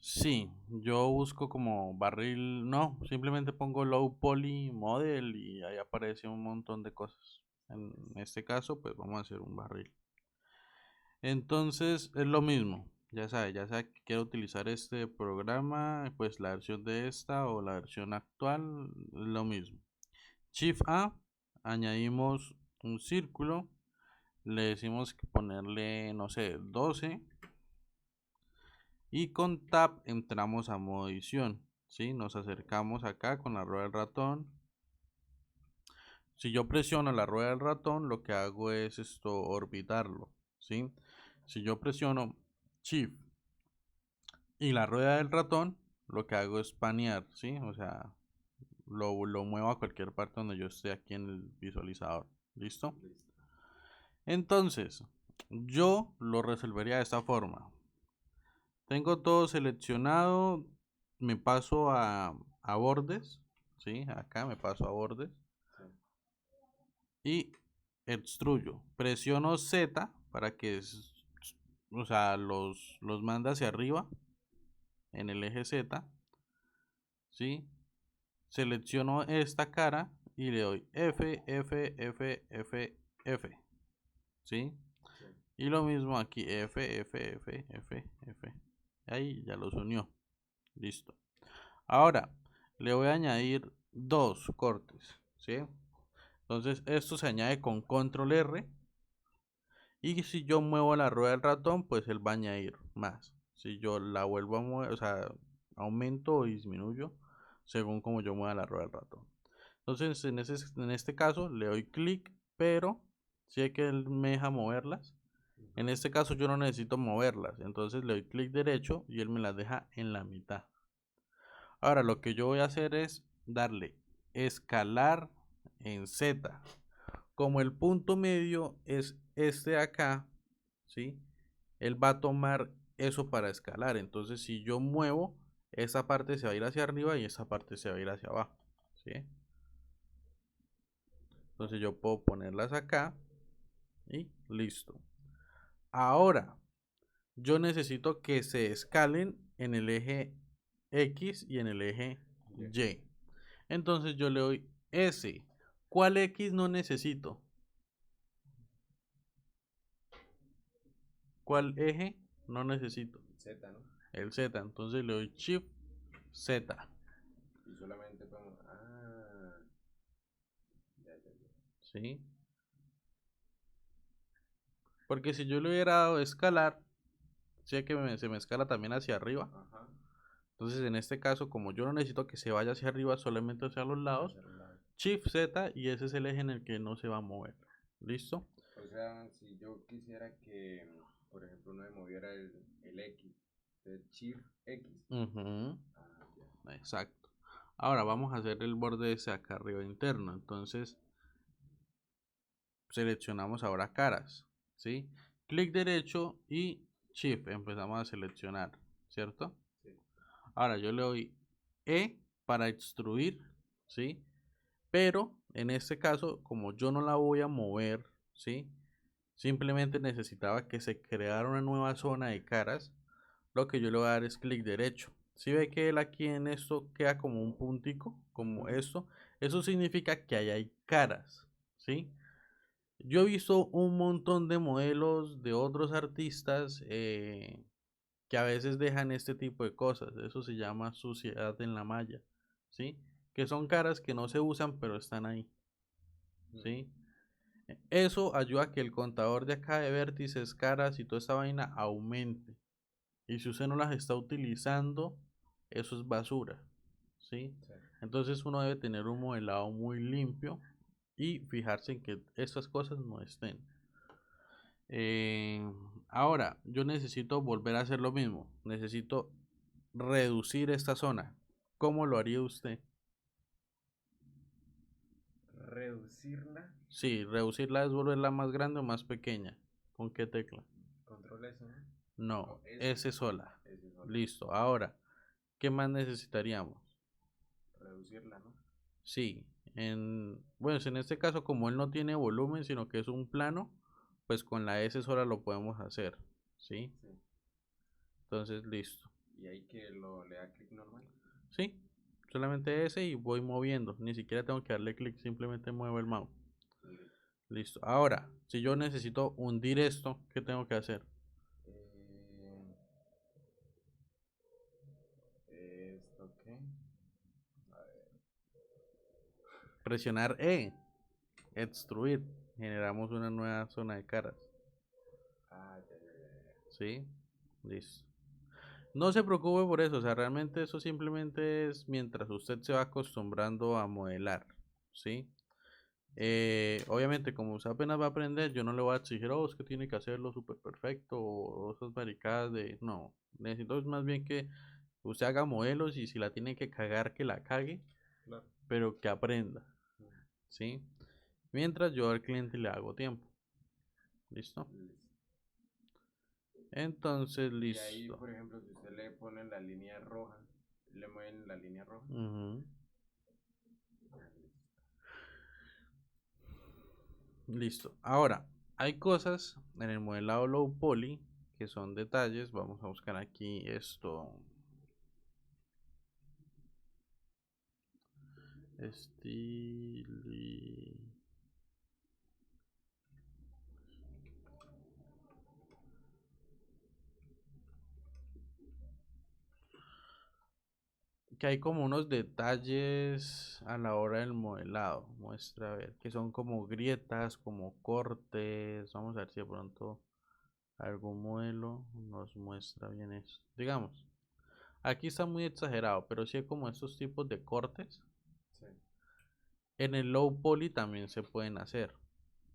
Sí, yo busco como barril, no, simplemente pongo low poly model y ahí aparece un montón de cosas. En este caso, pues vamos a hacer un barril. Entonces es lo mismo, ya sabe que quiero utilizar este programa, pues la versión de esta o la versión actual, es lo mismo. Shift A, añadimos un círculo, le decimos que ponerle, no sé, 12 y con Tab entramos a modo edición, ¿sí? Nos acercamos acá con la rueda del ratón. Si yo presiono la rueda del ratón, lo que hago es esto, orbitarlo, ¿sí? Si yo presiono Shift y la rueda del ratón, lo que hago es panear, ¿sí? O sea, lo muevo a cualquier parte donde yo esté aquí en el visualizador. ¿Listo? Entonces, yo lo resolvería de esta forma. Tengo todo seleccionado, me paso a bordes, ¿sí? Acá me paso a bordes y extruyo. Presiono Z para que, o sea, los manda hacia arriba en el eje Z, ¿sí? Selecciono esta cara y le doy F, F, F, F, F, ¿sí? Y lo mismo aquí, F, F, F, F, F. Ahí ya los unió. Listo. Ahora, le voy a añadir dos cortes, ¿sí? Entonces, esto se añade con control R. Y si yo muevo la rueda del ratón, pues él va a añadir más. Si yo la vuelvo a mover, o sea, aumento o disminuyo según como yo mueva la rueda del ratón. Entonces, en este caso, le doy clic, pero si hay que él me deja moverlas. En este caso, yo no necesito moverlas. Entonces, le doy clic derecho y él me las deja en la mitad. Ahora, lo que yo voy a hacer es darle escalar en Z. Como el punto medio es este de acá, ¿sí? Él va a tomar eso para escalar. Entonces, si yo muevo, esa parte se va a ir hacia arriba y esa parte se va a ir hacia abajo, ¿sí? Entonces, yo puedo ponerlas acá y listo. Ahora, yo necesito que se escalen en el eje X y en el eje Y. Entonces, yo le doy S. ¿Cuál X no necesito? ¿Cuál eje no necesito? Z, ¿no? El Z. Entonces le doy Shift Z. Y solamente podemos. Ah, ya. ¿Sí? Porque si yo le hubiera dado escalar, sé que se me escala también hacia arriba. Ajá. Entonces en este caso, como yo no necesito que se vaya hacia arriba, solamente hacia los lados, Hacia un lado. Shift Z y ese es el eje en el que no se va a mover. ¿Listo? O sea, si yo quisiera que, por ejemplo, no me moviera el X, el Shift X. Ujú, Ah, ya. exacto. Ahora vamos a hacer el borde ese acá arriba interno. Entonces seleccionamos ahora caras, ¿sí? Clic derecho y Shift, empezamos a seleccionar, ¿cierto? Sí. Ahora yo le doy E para extruir, ¿sí? Pero en este caso, como yo no la voy a mover, ¿sí? Simplemente necesitaba que se creara una nueva zona de caras. Lo que yo le voy a dar es clic derecho. Si ve que él aquí en esto queda como un puntico, como esto, eso significa que ahí hay caras, ¿sí? Yo he visto un montón de modelos de otros artistas que a veces dejan este tipo de cosas. Eso se llama suciedad en la malla, ¿sí? Que son caras que no se usan pero están ahí, ¿sí? Eso ayuda a que el contador de acá de vértices, caras y toda esta vaina aumente. Y si usted no las está utilizando, eso es basura, ¿sí? Sí. Entonces uno debe tener un modelado muy limpio y fijarse en que estas cosas no estén. Eh, Ahora, yo necesito volver a hacer lo mismo. Necesito reducir esta zona. ¿Cómo lo haría usted? Reducirla. Sí, reducirla es volverla más grande o más pequeña. ¿Con qué tecla? Control S, ¿no? No, O S. S sola. S sola. Listo. Ahora, ¿qué más necesitaríamos? Reducirla, ¿no? Sí, bueno, en este caso como él no tiene volumen, sino que es un plano, pues con la S sola lo podemos hacer, ¿sí? Sí. Entonces, listo. Y ahí que le da clic normal. ¿Sí? Solamente ese y voy moviendo. Ni siquiera tengo que darle clic, simplemente muevo el mouse. Listo. Listo. Ahora, si yo necesito hundir esto, ¿qué tengo que hacer? Esto qué. A ver. Presionar E, extruir. Generamos una nueva zona de caras. Ah, ya, ya, ya, ya. ¿Sí? Listo. No se preocupe por eso, o sea, realmente eso simplemente es mientras usted se va acostumbrando a modelar, ¿sí? Sí. Obviamente, como usted apenas va a aprender, yo no le voy a exigir, oh, es que tiene que hacerlo súper perfecto o esas maricadas de... No, necesito es más bien que usted haga modelos y si la tiene que cagar, que la cague, Claro. pero que aprenda, ¿sí? Mientras yo al cliente le hago tiempo, ¿listo? Listo. Entonces, Y ahí, listo. por ejemplo, si usted le pone la línea roja, le mueven la línea roja. Ujú. Ah, listo. Listo. Ahora, hay cosas en el modelado low poly que son detalles. Vamos a buscar aquí esto. Estili. Que hay como unos detalles a la hora del modelado. Muestra a ver, que son como grietas, como cortes. Vamos a ver si de pronto algún modelo nos muestra bien eso. Digamos, aquí está muy exagerado, pero sí hay como estos tipos de cortes. Sí. En el low poly también se pueden hacer,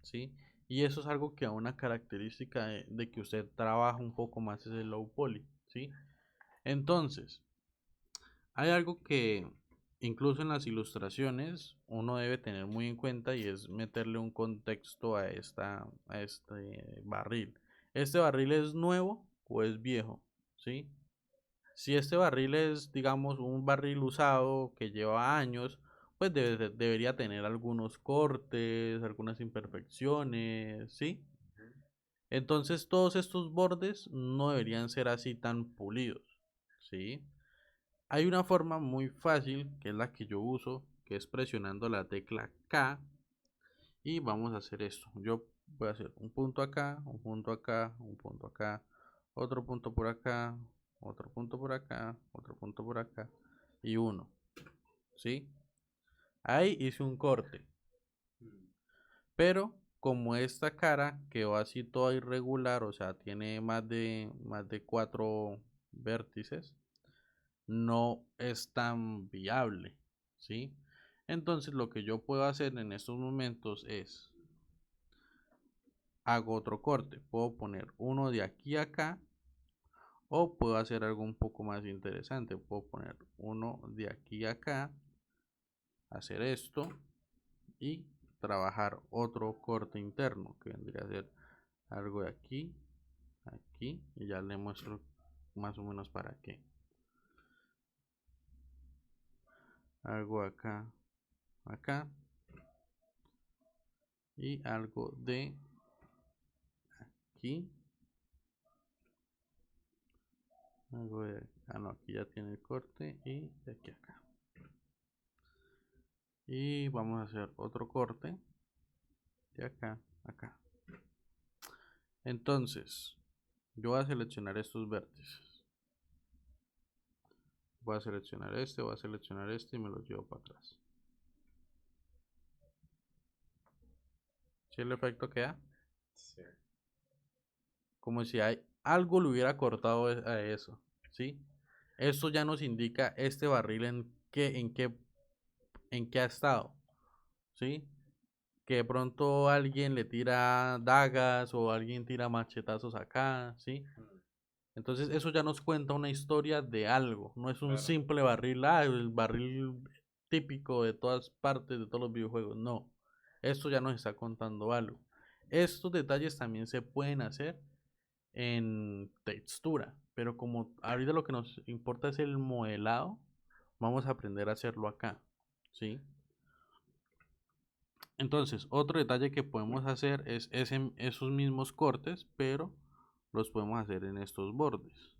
¿sí? Y eso es algo que a una característica de que usted trabaja un poco más es el low poly, ¿sí? Entonces, hay algo que incluso en las ilustraciones uno debe tener muy en cuenta y es meterle un contexto a este barril. ¿Este barril es nuevo o es viejo? ¿Sí? Si este barril es, digamos, un barril usado que lleva años, pues debería tener algunos cortes, algunas imperfecciones, ¿sí? Ujú. Entonces todos estos bordes no deberían ser así tan pulidos, ¿sí? Hay una forma muy fácil, que es la que yo uso, que es presionando la tecla K y vamos a hacer esto. Yo voy a hacer un punto acá, un punto acá, un punto acá, otro punto por acá, otro punto por acá, otro punto por acá y uno, ¿sí? Ahí hice un corte, Mm. pero como esta cara quedó así toda irregular, o sea, tiene más de 4 vértices, no es tan viable, ¿sí? Entonces lo que yo puedo hacer en estos momentos es hago otro corte, puedo poner uno de aquí a acá o puedo hacer algo un poco más interesante, puedo poner uno de aquí a acá, hacer esto y trabajar otro corte interno que vendría a ser algo de aquí, aquí y ya le muestro más o menos para qué. Algo acá, acá y algo de aquí. Algo de, no, aquí ya tiene el corte y de aquí a acá. Y vamos a hacer otro corte de acá a acá. Entonces, yo voy a seleccionar estos vértices. Voy a seleccionar este, voy a seleccionar este y me los llevo para atrás. ¿Sí el efecto que da? Sí. Como si hay algo le hubiera cortado a eso, ¿sí? Esto ya nos indica este barril en qué ha estado, ¿sí? Que de pronto alguien le tira dagas o alguien tira machetazos acá, ¿sí? Mm. Entonces eso ya nos cuenta una historia de algo, no es un Claro. simple barril, el barril típico de todas partes de todos los videojuegos, no. Esto ya nos está contando algo. Estos detalles también se pueden hacer en textura, pero como ahorita lo que nos importa es el modelado, vamos a aprender a hacerlo acá, ¿sí? Entonces, otro detalle que podemos hacer es esos mismos cortes, pero los podemos hacer en estos bordes.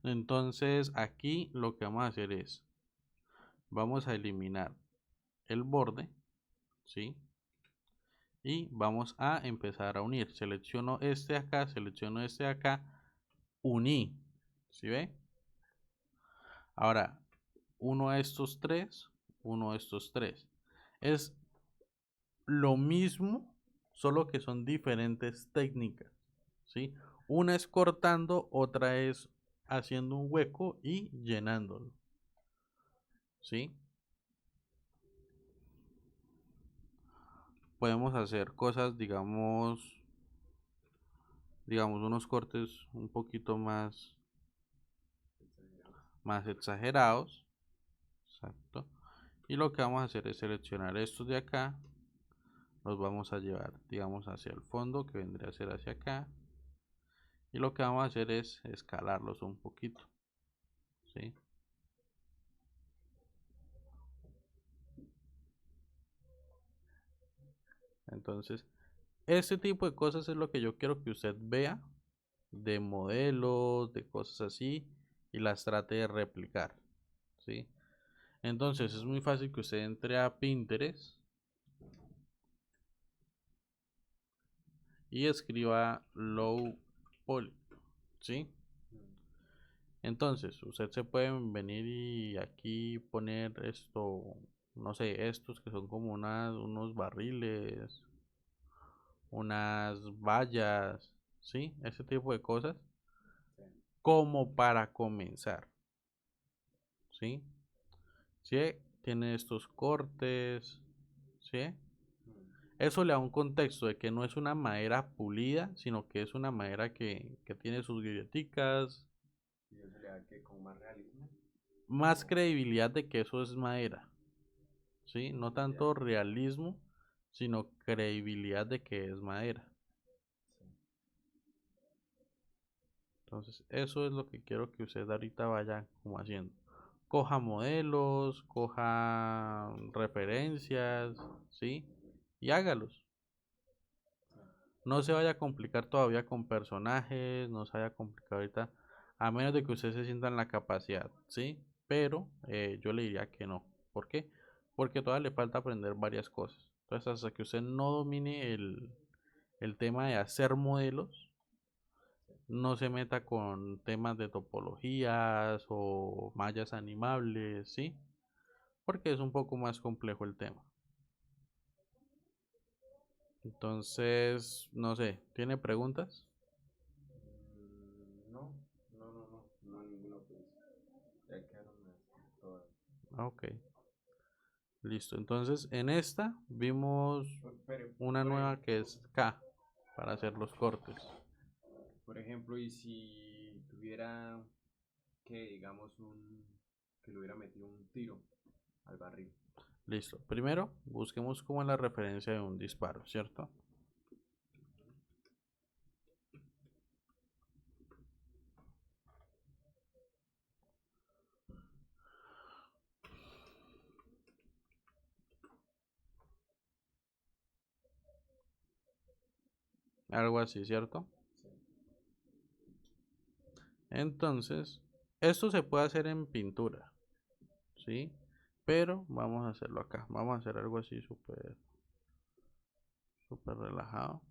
Entonces aquí lo que vamos a hacer es, vamos a eliminar el borde, ¿sí? Y vamos a empezar a unir. Selecciono este de acá, selecciono este de acá, uní, ¿sí ve? Ahora, uno de estos tres, uno de estos tres. Es lo mismo, solo que son diferentes técnicas, ¿sí? Una es cortando, otra es haciendo un hueco y llenándolo, ¿sí? Podemos hacer cosas, digamos unos cortes un poquito más exagerados, exacto. Y lo que vamos a hacer es seleccionar estos de acá, los vamos a llevar, digamos, hacia el fondo, que vendría a ser hacia acá. Y lo que vamos a hacer es escalarlos un poquito, ¿sí? Entonces, este tipo de cosas es lo que yo quiero que usted vea de modelos, de cosas así, y las trate de replicar, ¿sí? Entonces, es muy fácil que usted entre a Pinterest y escriba low poly, ¿sí? Entonces, usted se puede venir y aquí poner esto, no sé, estos que son como unos barriles, unas vallas, ¿sí? Ese tipo de cosas, como para comenzar, ¿sí? ¿Sí? Tiene estos cortes, ¿sí? Eso le da un contexto de que no es una madera pulida, sino que es una madera que tiene sus grieticas, Y eso le da que con más realismo. más credibilidad de que eso es madera, ¿sí? No tanto Ya. realismo, sino credibilidad de que es madera. Sí. Entonces, eso es lo que quiero que usted ahorita vaya como haciendo. Coja modelos, coja referencias, ¿sí? Y hágalos. No se vaya a complicar todavía con personajes, no se vaya a complicar ahorita, a menos de que usted se sienta en la capacidad, ¿sí? Pero yo le diría que no. ¿Por qué? Porque todavía le falta aprender varias cosas. Entonces, hasta que usted no domine el tema de hacer modelos, no se meta con temas de topologías o mallas animables, ¿sí? Porque es un poco más complejo el tema. Entonces, no sé, ¿tiene preguntas? No, no ninguno pues. Ya quedaron todas. Ok, listo. Entonces, en esta vimos Pero, una nueva que es K para hacer los cortes. por ejemplo, y si tuviera que, digamos, que le hubiera metido un tiro al barril. Listo. Primero, busquemos como la referencia de un disparo, ¿cierto? Algo así, ¿cierto? Sí. Entonces, esto se puede hacer en pintura, ¿sí? Pero vamos a hacerlo acá. Vamos a hacer algo así súper relajado.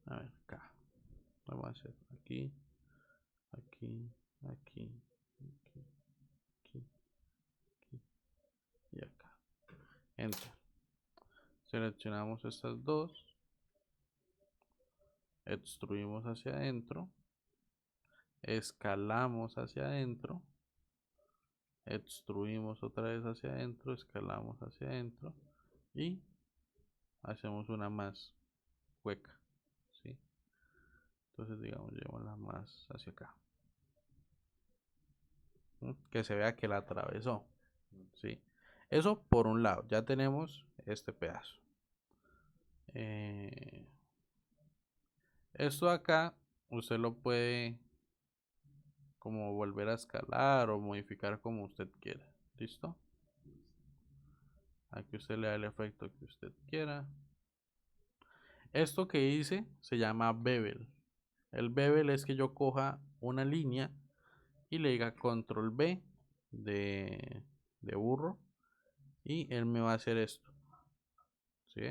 A ver, acá. Vamos a hacer aquí, aquí, aquí, aquí, aquí, aquí y acá. Enter. Seleccionamos estas dos. Extruimos hacia adentro. Escalamos hacia adentro. Extruimos otra vez hacia adentro. Escalamos hacia adentro. Y hacemos una más hueca, ¿sí? Entonces, digamos, llevamos más hacia acá. Que se vea que la atravesó, ¿sí? Eso por un lado, ya tenemos este pedazo. Eh, Esto acá, usted lo puede como volver a escalar o modificar como usted quiera. ¿Listo? Aquí usted le da el efecto que usted quiera. Esto que hice se llama bevel, El bevel es que yo coja una línea y le diga control B de burro y él me va a hacer esto. ¿Sí?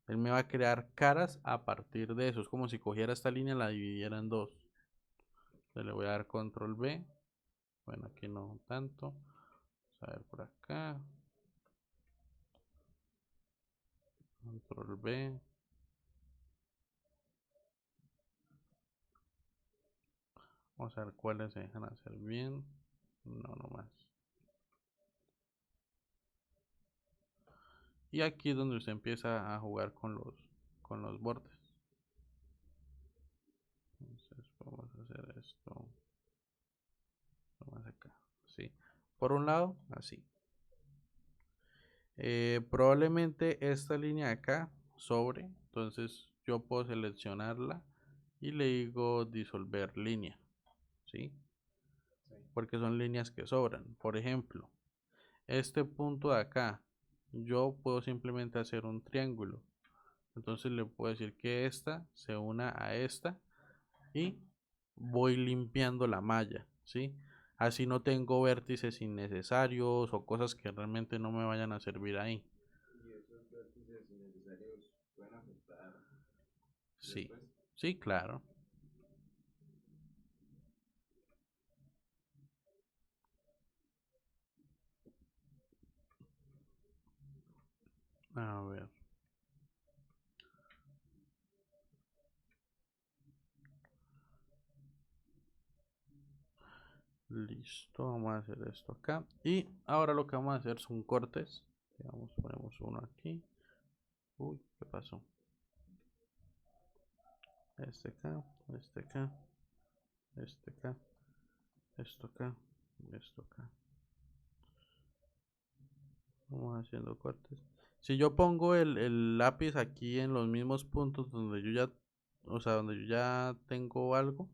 Él me va a crear caras a partir de eso. Es como si cogiera esta línea y la dividiera en dos. Entonces le voy a dar control B. Bueno, aquí no tanto. Vamos a ver por acá. Control B. Vamos a ver cuáles se dejan hacer bien. No, no más. Y aquí es donde usted empieza a jugar con los bordes. Entonces vamos a hacer esto. Más acá. Sí. Por un lado, así. Probablemente esta línea de acá sobre. Entonces yo puedo seleccionarla y le digo disolver línea. ¿Sí? Sí. Porque son líneas que sobran. Por ejemplo, este punto de acá, yo puedo simplemente hacer un triángulo. Entonces le puedo decir que esta se una a esta y voy limpiando la malla, ¿sí? Así no tengo vértices innecesarios o cosas que realmente no me vayan a servir ahí. Y esos vértices innecesarios pueden afectar Sí, después. sí, claro. A ver, listo, vamos a hacer esto acá. Y ahora lo que vamos a hacer son cortes. Digamos, ponemos uno aquí. Uy, ¿qué pasó? Este acá, este acá, este acá, esto acá, esto acá. Vamos haciendo cortes. Si yo pongo el lápiz aquí en los mismos puntos donde yo ya, o sea, donde yo ya tengo algo,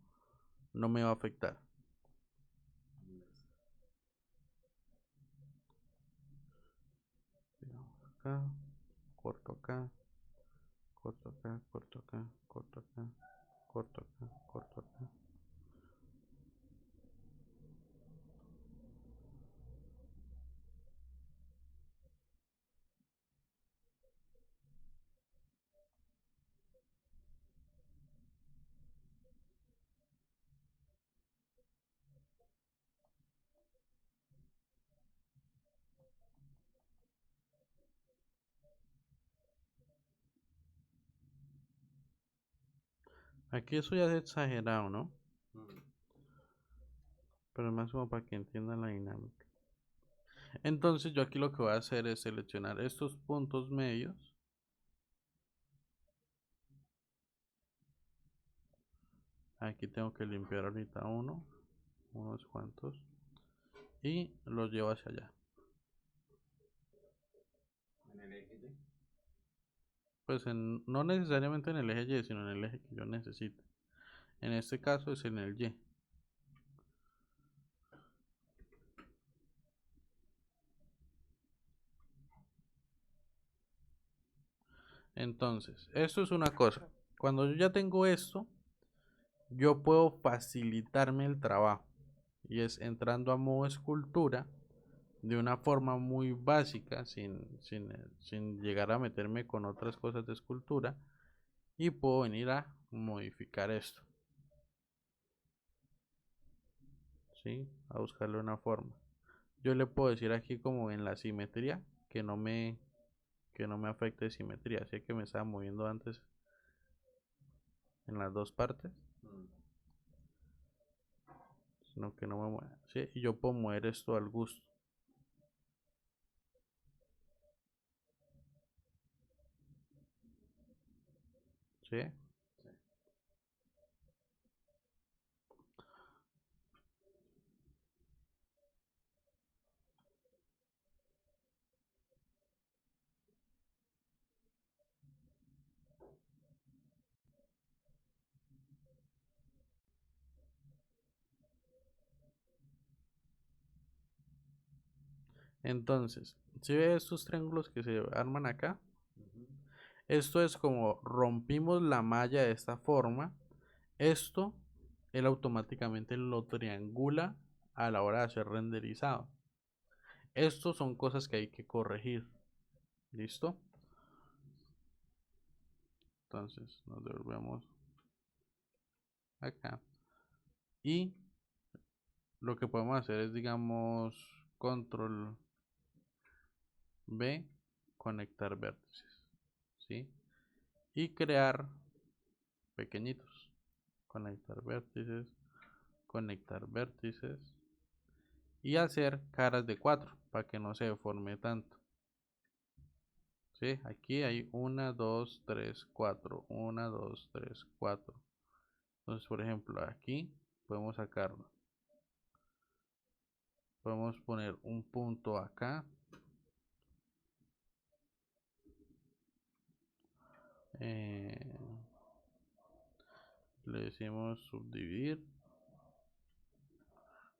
no me va a afectar. Digamos acá, corto acá, corto acá, corto acá, corto acá, corto acá, corto acá. Aquí eso ya es exagerado, ¿no? Mm. Pero es más como para que entiendan la dinámica. Entonces yo aquí lo que voy a hacer es seleccionar estos puntos medios. Aquí tengo que limpiar ahorita unos cuantos. Y los llevo hacia allá. En el eje Y. Pues no necesariamente en el eje Y, sino en el eje que yo necesite. En este caso es en el Y. Entonces, esto es una cosa. Cuando yo ya tengo esto, yo puedo facilitarme el trabajo. Y es entrando a modo escultura de una forma muy básica, sin llegar a meterme con otras cosas de escultura. Y puedo venir a modificar esto. ¿Sí? A buscarle una forma. Yo le puedo decir aquí como en la simetría que no me afecte simetría, así que me estaba moviendo antes en las dos partes, Mm. sino que no me mueva, ¿sí? Y yo puedo mover esto al gusto, ¿sí? Sí. Entonces, si ve estos triángulos que se arman acá, Ujú. Esto es como rompimos la malla de esta forma. Esto él automáticamente lo triangula a la hora de hacer renderizado. Estos son cosas que hay que corregir. ¿Listo? Entonces nos devolvemos acá. Y lo que podemos hacer es, digamos, control B, conectar vértices. ¿Sí? Y crear pequeñitos. Conectar vértices. Y hacer caras de 4 para que no se deforme tanto. ¿Sí? Aquí hay 1, 2, 3, 4. 1, 2, 3, 4. Entonces, por ejemplo, aquí podemos sacarlo. Podemos poner un punto acá. Le decimos subdividir.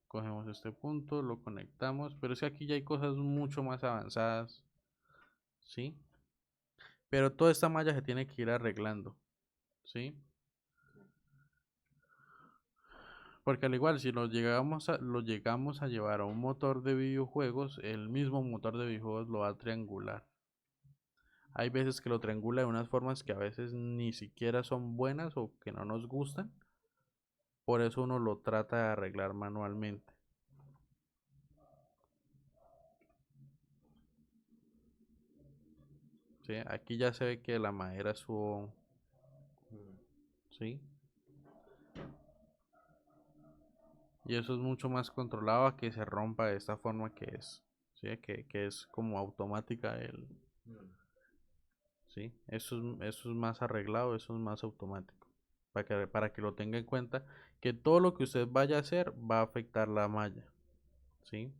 Cogemos este punto, lo conectamos. Pero es que aquí ya hay cosas mucho más avanzadas. ¿Sí? Pero toda esta malla se tiene que ir arreglando. ¿Sí? Porque al igual, si lo llegamos a llevar a un motor de videojuegos, el mismo motor de videojuegos lo va a triangular. Hay veces que lo triangula de unas formas que a veces ni siquiera son buenas o que no nos gustan. Por eso uno lo trata de arreglar manualmente. ¿Sí? Aquí ya se ve que la madera estuvo, ¿sí? Y eso es mucho más controlado a que se rompa de esta forma que es, ¿sí? Que es como automática ¿sí? Eso es más arreglado, eso es más automático. Para que lo tenga en cuenta que todo lo que usted vaya a hacer va a afectar la malla, ¿sí?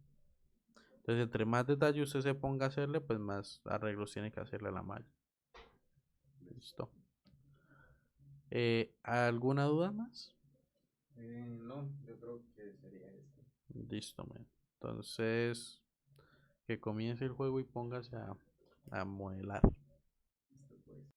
Entonces, entre más detalle usted se ponga a hacerle, pues más arreglos tiene que hacerle a la malla. Listo. ¿Alguna duda más? No, yo creo que sería esto. Listo, man. Entonces, que comience el juego y póngase a modelar.